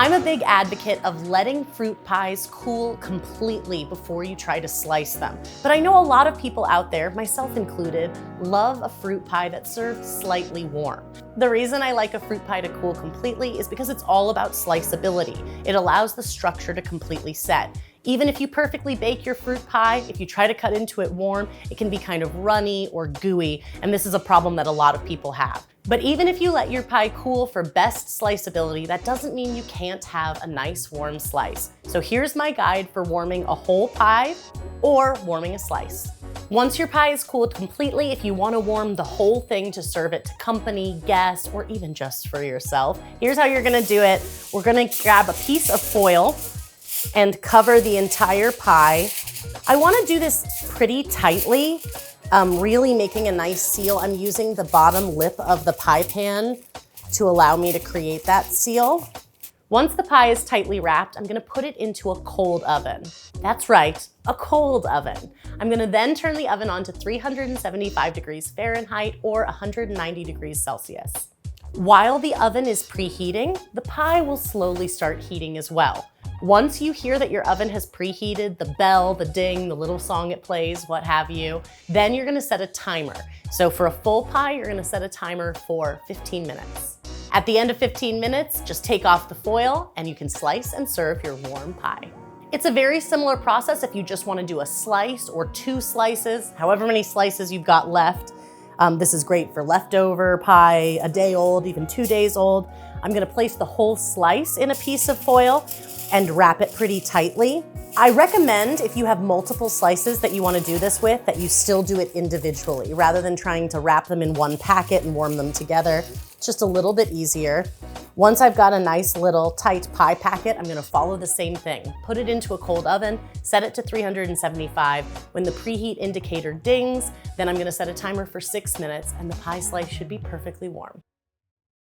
I'm a big advocate of letting fruit pies cool completely before you try to slice them. But I know a lot of people out there, myself included, love a fruit pie that's served slightly warm. The reason I like a fruit pie to cool completely is because it's all about sliceability. It allows the structure to completely set. Even if you perfectly bake your fruit pie, if you try to cut into it warm, it can be kind of runny or gooey, and this is a problem that a lot of people have. But even if you let your pie cool for best sliceability, that doesn't mean you can't have a nice warm slice. So here's my guide for warming a whole pie or warming a slice. Once your pie is cooled completely, if you want to warm the whole thing to serve it to company, guests, or even just for yourself, here's how you're gonna do it. We're gonna grab a piece of foil and cover the entire pie. I wanna do this pretty tightly, really making a nice seal. I'm using the bottom lip of the pie pan to allow me to create that seal. Once the pie is tightly wrapped, I'm gonna put it into a cold oven. That's right, a cold oven. I'm gonna then turn the oven on to 375 degrees Fahrenheit or 190 degrees Celsius. While the oven is preheating, the pie will slowly start heating as well. Once you hear that your oven has preheated, the bell, the ding, the little song it plays, what have you, then you're gonna set a timer. So for a full pie, you're gonna set a timer for 15 minutes. At the end of 15 minutes, just take off the foil and you can slice and serve your warm pie. It's a very similar process if you just wanna do a slice or 2 slices, however many slices you've got left. This is great for leftover pie, a day old, even 2 days old. I'm gonna place the whole slice in a piece of foil and wrap it pretty tightly. I recommend, if you have multiple slices that you wanna do this with, that you still do it individually rather than trying to wrap them in one packet and warm them together. It's just a little bit easier. Once I've got a nice little tight pie packet, I'm gonna follow the same thing. Put it into a cold oven, set it to 375. When the preheat indicator dings, then I'm gonna set a timer for 6 minutes and the pie slice should be perfectly warm.